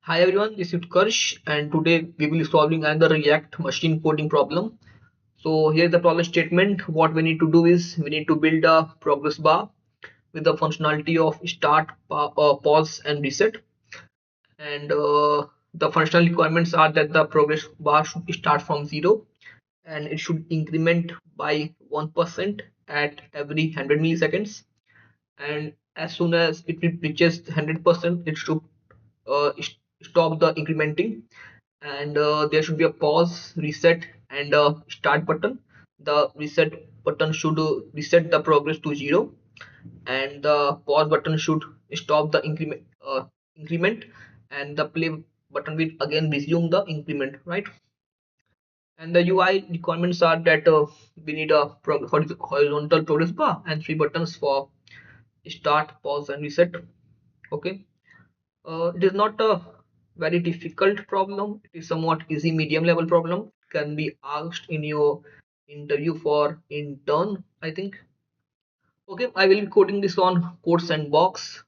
Hi everyone, this is Utkarsh and today we will be solving another React machine coding problem. So here's the problem statement. What we need to do is we need to build a progress bar with the functionality of start, pause and reset. And the functional requirements are that the progress bar should start from 0 and it should increment by 1% at every 100 milliseconds. And as soon as it reaches 100%, it should stop the incrementing, and there should be a pause, reset and a start button. The reset button should reset the progress to 0 and the pause button should stop the increment, and the play button will again resume the increment, right? And the UI requirements are that we need a horizontal progress bar and three buttons for start, pause and reset. Okay. It is not a very difficult problem. It is somewhat easy medium level problem. Can be asked in your interview for intern, I think. Okay, I will be coding this on Code Sandbox.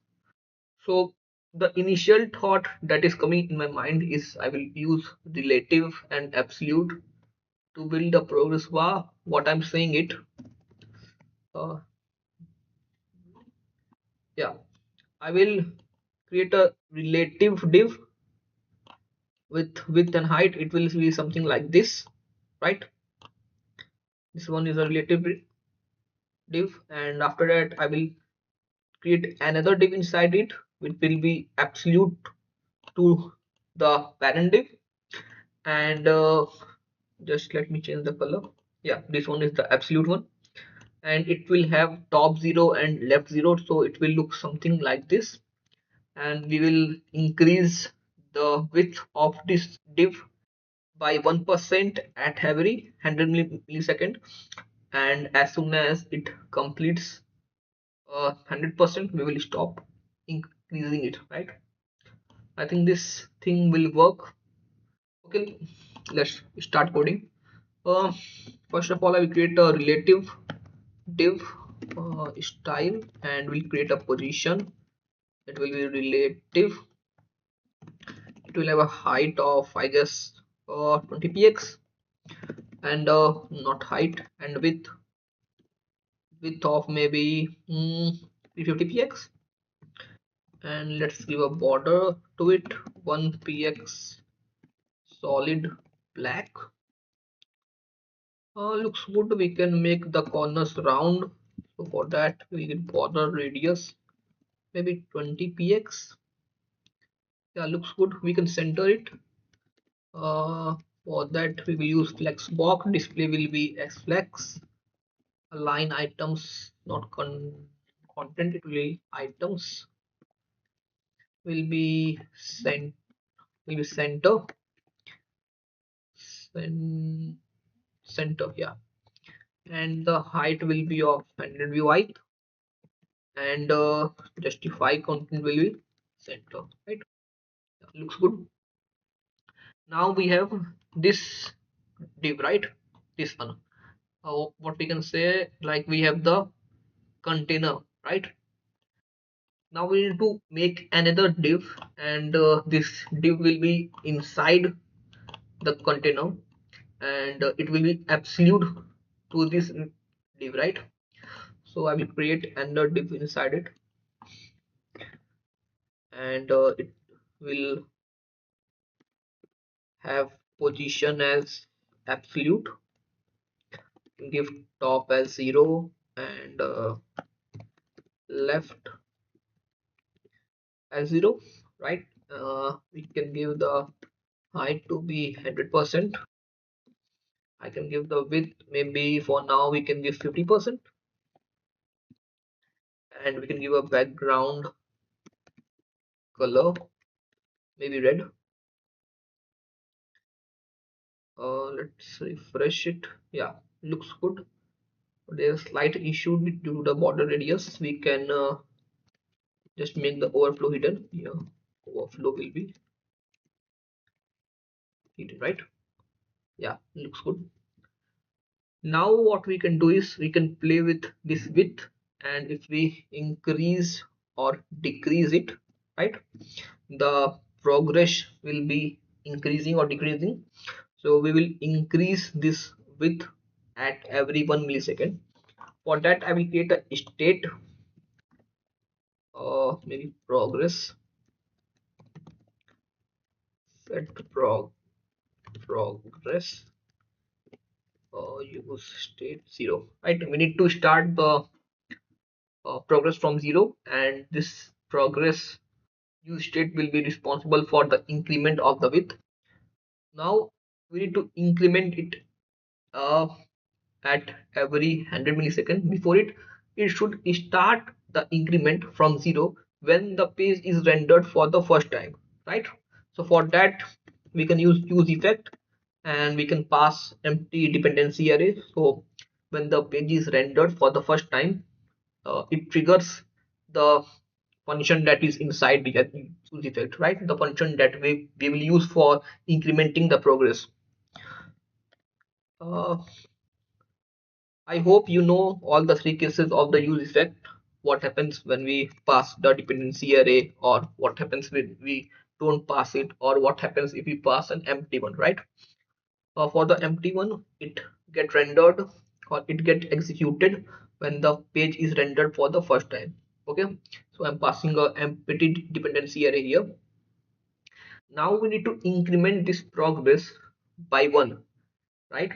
So the initial thought that is coming in my mind is I will use relative and absolute to build a progress bar. What I'm saying it, uh, yeah, I will create a relative div with width and height. It will be something like this, right? This one is a relative div, and after that I will create another div inside it which will be absolute to the parent div. And just let me change the color. Yeah, this one is the absolute one, and it will have top 0 and left 0, so it will look something like this. And we will increase the width of this div by 1% at every 100 millisecond, and as soon as it completes 100%, we will stop increasing it, right? I think this thing will work. Okay, let's start coding. uh, First of all, I will create a relative div style, and we'll create a position. It will be relative. It will have a height of, I guess, 20 px, and not height, and width of maybe 350 px. And let's give a border to it, 1 px solid black. Looks good. We can make the corners round, so for that we can border radius maybe 20 px. Yeah, looks good. We can center it. For that we will use flex box. Display will be x flex. Align items, not content, it will be items. Will be center. Center, yeah. And the height will be of 100 view height, and justify content will be center, right? Yeah, looks good. Now we have this div, right? This one. What we can say, like we have the container, right? Now we need to make another div, and this div will be inside the container, and it will be absolute to this div, right? So I will create another div inside it, and it will have position as absolute, give top as 0, and left as 0, right? We can give the height to be 100%. I can give the width, maybe for now we can give 50%, and we can give a background color, maybe red. Let's refresh it. Yeah, looks good. There's a slight issue due to the border radius. We can just make the overflow hidden. Yeah, overflow will be hidden, right? Yeah, looks good. Now what we can do is we can play with this width, and if we increase or decrease it, right, the progress will be increasing or decreasing. So we will increase this width at every 1 millisecond. For that, I will create a state, maybe progress, set progress, use state 0. Right, we need to start the progress from 0, and this progress use state will be responsible for the increment of the width. Now we need to increment it uh, at every 100 millisecond. Before it should start the increment from 0 when the page is rendered for the first time, right? So for that we can use effect, and we can pass empty dependency array. So when the page is rendered for the first time, it triggers the function that is inside the use effect, right? The function that we will use for incrementing the progress. uh, I hope you know all the three cases of the use effect. What happens when we pass the dependency array, or what happens when we don't pass it, or what happens if we pass an empty one, right? For the empty one, it get rendered or it get executed when the page is rendered for the first time. Okay, so I'm passing a empty dependency array here. Now we need to increment this progress by 1, right?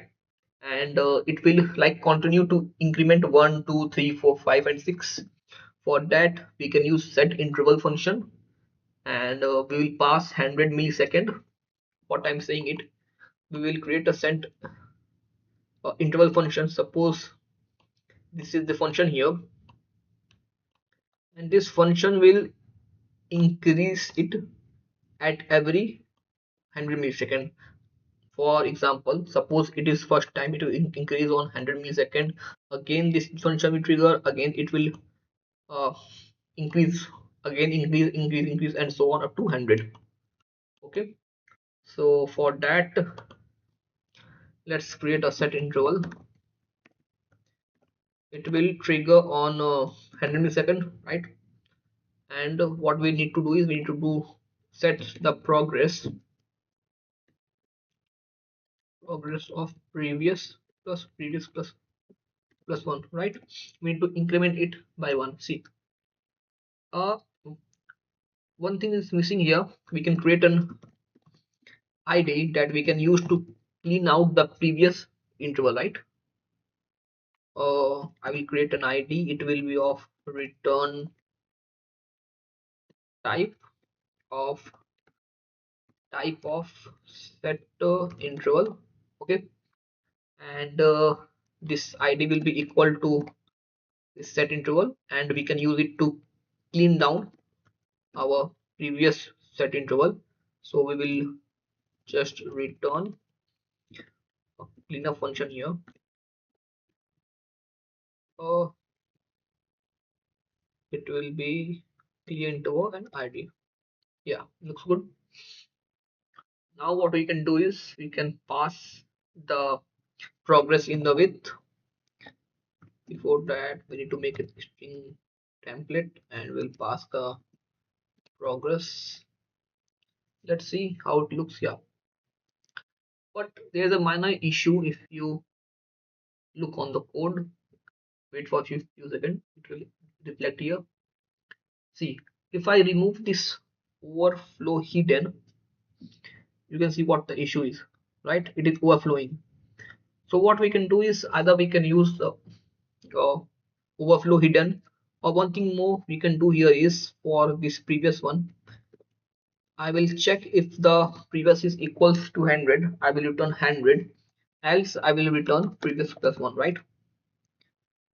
And it will like continue to increment 1, 2, 3, 4, 5, and 6. For that we can use set interval function, and we will pass 100 millisecond. What I'm saying it, we will create a set interval function. Suppose this is the function here, and this function will increase it at every 100 millisecond. For example, suppose it is first time, it will increase on 100 millisecond. Again this function will trigger, again it will uh, increase, again increase, and so on up to 100. Okay, so for that let's create a set interval. It will trigger on 100 millisecond, right? And what we need to do is we need to do set the progress of previous plus 1, right? We need to increment it by 1. See, uh one thing is missing here. We can create an id that we can use to clean out the previous interval, right? I will create an id. It will be of return type of set interval. Okay, and this id will be equal to this set interval, and we can use it to clean down our previous set interval. So we will just return a cleanup function here. uh, it will be clear interval and id. Yeah, looks good. Now what we can do is we can pass the progress in the width. Before that we need to make a string template, and we'll pass the progress. Let's see how it looks. Yeah, but there's a minor issue. If you look on the code, wait for a few seconds, it will reflect here. See, if I remove this overflow hidden, you can see what the issue is, right? It is overflowing. So what we can do is either we can use the uh, overflow hidden, or one thing more we can do here is for this previous one, I will check if the previous is equals to 100, I will return 100, else I will return previous plus 1, right?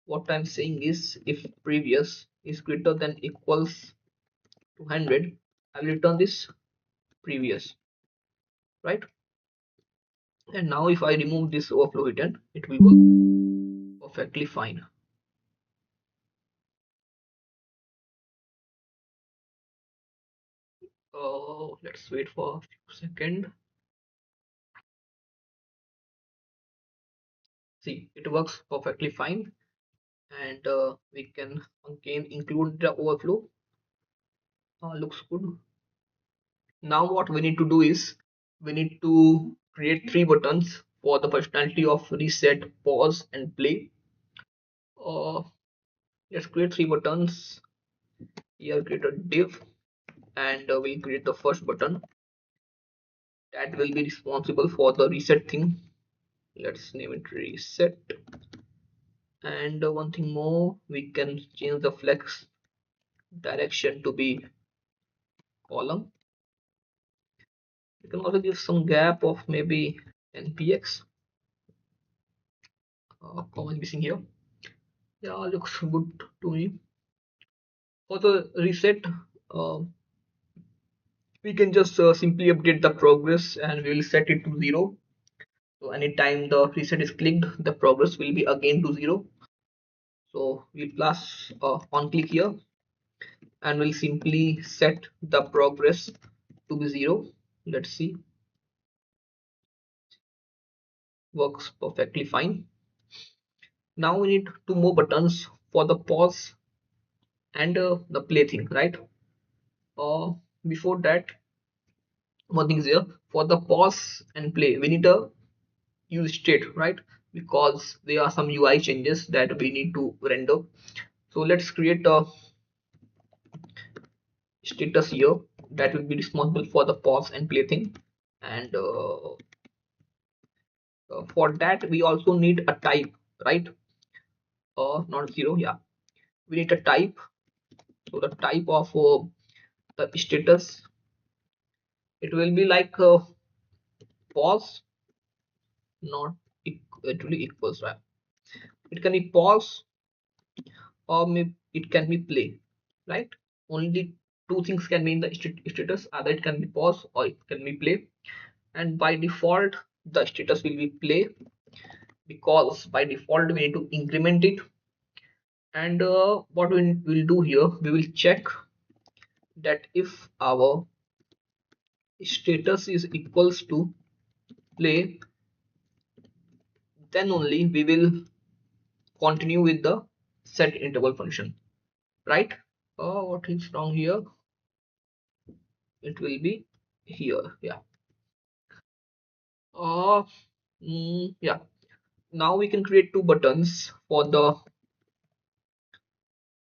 What I'm saying is if previous is greater than equals to 100, I will return this previous, right? And now if I remove this overflow hidden, it will work perfectly fine. Let's wait for a few seconds. See, it works perfectly fine, and we can again include the overflow. Looks good. Now what we need to do is we need to create three buttons for the functionality of reset, pause, and play. uh, let's create three buttons. Here create a div, and we'll create the first button that will be responsible for the reset thing. Let's name it reset. And one thing more, we can change the flex direction to be column. You can also give some gap of maybe npx, common missing here. Yeah, looks good to me. For the reset, uh, we can just simply update the progress and we will set it to 0. So anytime the reset is clicked, the progress will be again to 0. So we'll plus on click here, and we'll simply set the progress to be 0. Let's see, works perfectly fine. Now we need two more buttons for the pause and the play thing, right? Before that, one thing is here, for the pause and play we need a use state, right? Because there are some UI changes that we need to render. So let's create a status here that will be responsible for the pause and play thing. And for that we also need a type, right? Not zero, yeah, we need a type. So the type of the status, it will be like pause, not actually equals, right? It can be pause or maybe it can be play, right? Only two things can be in the status, either it can be pause or it can be play. And by default the status will be play, because by default we need to increment it. And what we will do here, we will check that if our status is equals to play, then only we will continue with the set interval function, right? What is wrong here? It will be here, yeah. uh yeah, now we can create two buttons for the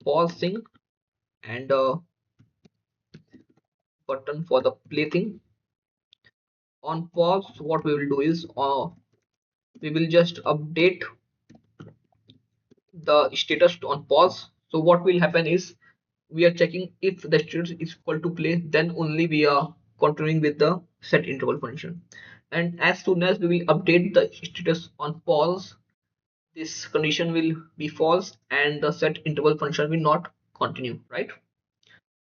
pause thing and button for the play thing. On pause, what we will do is we will just update the status on pause. So what will happen is we are checking if the status is equal to play, then only we are continuing with the set interval function. And as soon as we will update the status on pause, this condition will be false and the set interval function will not continue, right?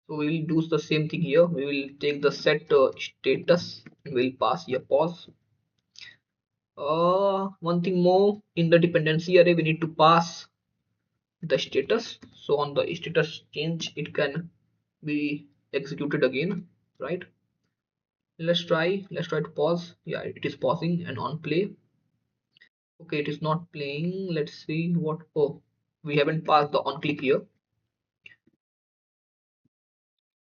So we will do the same thing here. We will take the set status, we'll pass here pause. One thing more, in the dependency array we need to pass the status. So on the status change it can be executed again, right? Let's try to pause. Yeah, it is pausing. And on play, okay, it is not playing. Let's see what, oh, we haven't passed the on click here.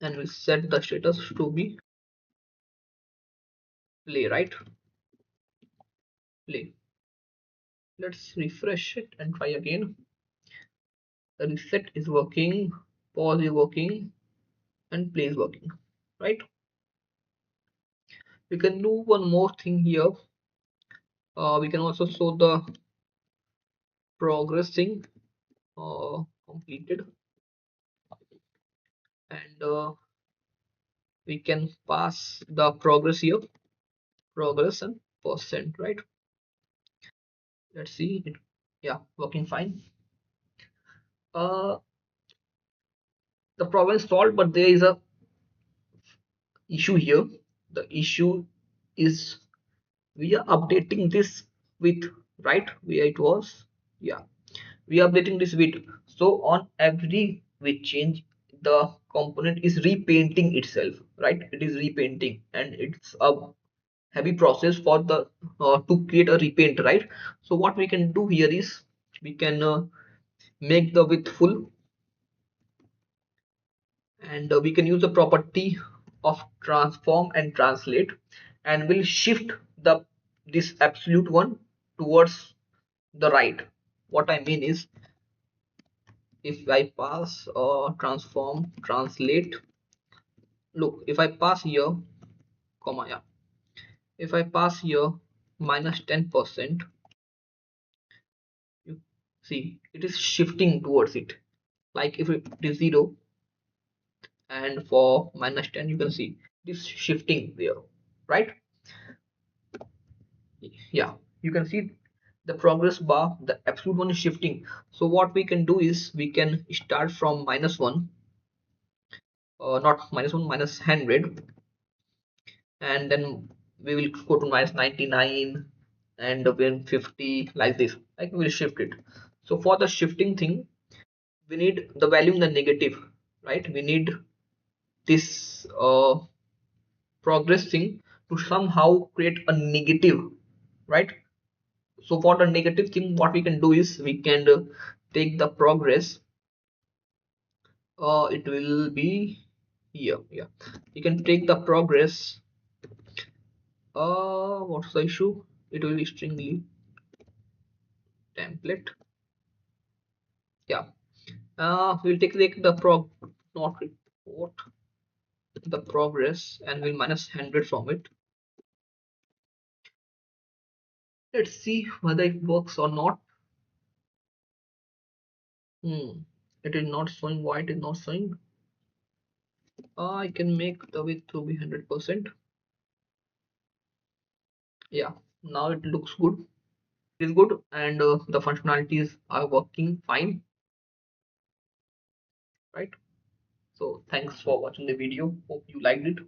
And we'll set the status to be play, right? Play. Let's refresh it and try again. The reset is working, pause is working, and play is working, right? We can do one more thing here. We can also show the progressing completed, and we can pass the progress here, progress and percent, right? Let's see it, yeah, working fine. uh the problem is solved, but there is a issue here. The issue is we are updating this with, right, where it was, yeah, we are updating this with. So on every with change, the component is repainting itself, right? It is repainting, and it's a heavy process for the to create a repaint, right? So what we can do here is we can make the width full, and we can use the property of transform and translate, and will shift the this absolute one towards the right. What I mean is, if I pass transform translate, look, if I pass here comma, yeah, if I pass here minus 10%, you see it is shifting towards it. Like if it is 0, and for minus 10 you can see it is shifting there, right? Yeah, you can see the progress bar, the absolute one is shifting. So what we can do is we can start from minus 1, not minus 1, minus 100, and then we will go to minus 99 and then 50, like this, like we will shift it. So for the shifting thing, we need the value in the negative, right? We need this progress thing to somehow create a negative, right? So for the negative thing, what we can do is we can take the progress, it will be here, yeah, you can take the progress, what's the issue, it will be stringly template, yeah, we'll take the not report, the progress, and we'll minus 100 from it. Let's see whether it works or not. It is not showing. Why it is not showing? I can make the width to be 100%. Yeah, now it looks good. It is good, and the functionalities are working fine, right? So thanks for watching the video. Hope you liked it.